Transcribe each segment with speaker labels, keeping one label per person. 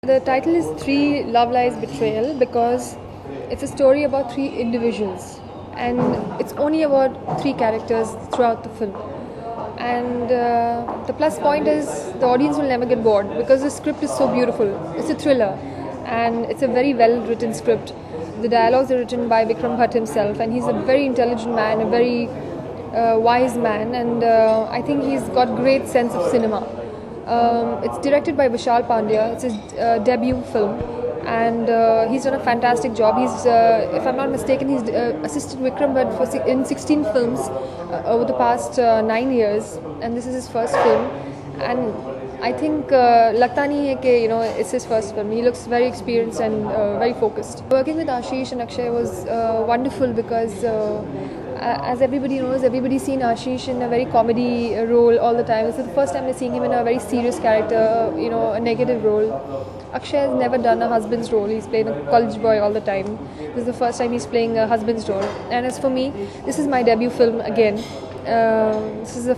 Speaker 1: The title is Three Love Lies Betrayal because it's a story about three individuals and it's only about three characters throughout the film. And the plus point is the audience will never get bored because the script is so beautiful. It's a thriller and it's a very well written script. The dialogues are written by Vikram Bhatt himself, and he's a very intelligent man, a very wise man, and I think he's got great sense of cinema. It's directed by Vishal Pandya. It's his debut film, and he's done a fantastic job. He's, if I'm not mistaken, he's assisted Vikram Bhatt in 16 films over the past 9 years, and this is his first film. And I think लगता नहीं है कि it's his first film. He looks very experienced and very focused. Working with Ashish and Akshay was wonderful because as everybody knows, everybody's seen Ashish in a very comedy role all the time. This is the first time they're seeing him in a very serious character, a negative role. Akshay has never done a husband's role. He's played a college boy all the time. This is the first time he's playing a husband's role. And as for me, this is my debut film again. This is the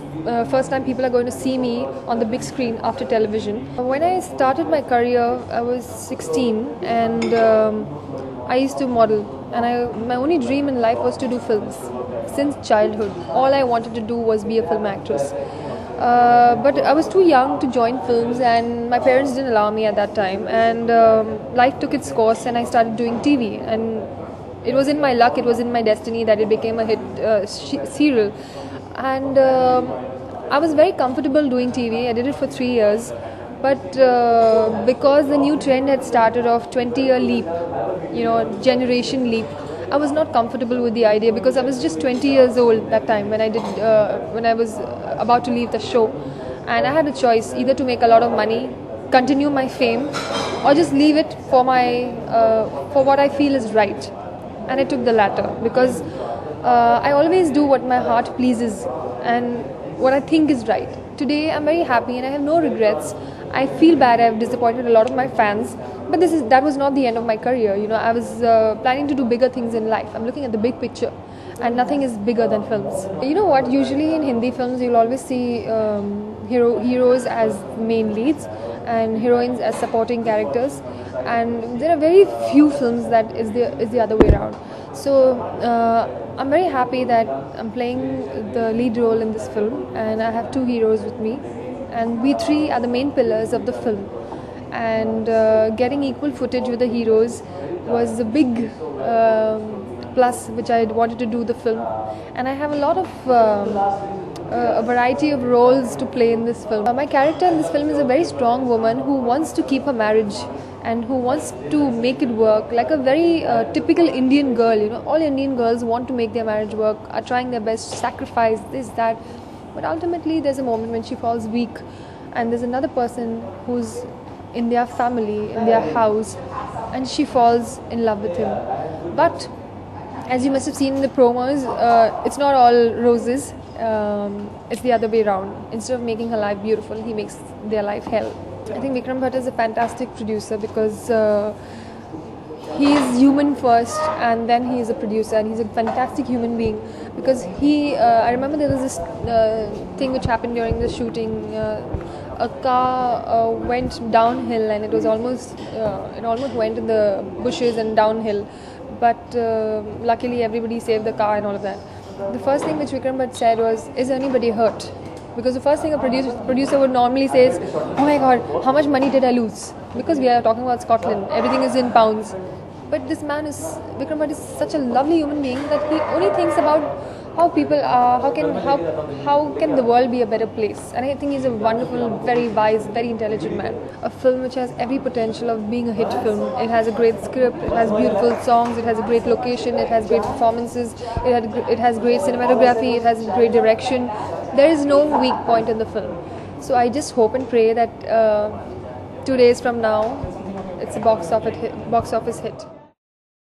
Speaker 1: first time people are going to see me on the big screen after television. When I started my career, I was 16 and I used to model. And my only dream in life was to do films. Since childhood, all I wanted to do was be a film actress. But I was too young to join films, and my parents didn't allow me at that time. And life took its course, and I started doing TV. And it was in my luck, it was in my destiny that it became a hit serial. And I was very comfortable doing TV. I did it for 3 years. But because the new trend had started of 20-year leap, generation leap, I was not comfortable with the idea because I was just 20 years old that time when I was about to leave the show, and I had a choice either to make a lot of money, continue my fame, or just leave it for what I feel is right. And I took the latter because I always do what my heart pleases and what I think is right. Today I'm very happy and I have no regrets. I feel bad I've disappointed a lot of my fans, but that was not the end of my career. I was planning to do bigger things in life. I'm looking at the big picture, and nothing is bigger than films. You know what? Usually in Hindi films, you'll always see heroes as main leads and heroines as supporting characters, and there are very few films that is the other way around. So I'm very happy that I'm playing the lead role in this film, and I have two heroes with me. And we three are the main pillars of the film, and getting equal footage with the heroes was a big plus which I wanted to do the film. And I have a lot of a variety of roles to play in this film. My character in this film is a very strong woman who wants to keep her marriage and who wants to make it work, like a very typical Indian girl. All Indian girls want to make their marriage work, are trying their best, sacrifice this, that. But ultimately there's a moment when she falls weak, and there's another person who's in their family, in their house, and she falls in love with him. But as you must have seen in the promos, it's not all roses. It's the other way around. Instead of making her life beautiful, he makes their life hell. I think Vikram Bhatt is a fantastic producer because he is human first, and then he is a producer, and he's a fantastic human being because I remember there was this thing which happened during the shooting. A car went downhill, and it almost went in the bushes and downhill, but luckily everybody saved the car and all of that. The first thing which Vikram Bhatt said was, "Is anybody hurt?" Because the first thing a producer would normally say is, "Oh my God, how much money did I lose?" Because we are talking about Scotland, everything is in pounds. But this man Vikram Bhatt is such a lovely human being that he only thinks about how people are, how can the world be a better place. And I think he's a wonderful, very wise, very intelligent man. A film which has every potential of being a hit film. It has a great script, it has beautiful songs, it has a great location, it has great performances, it has great cinematography, it has great direction. There is no weak point in the film. So I just hope and pray that 2 days from now, it's a box office hit.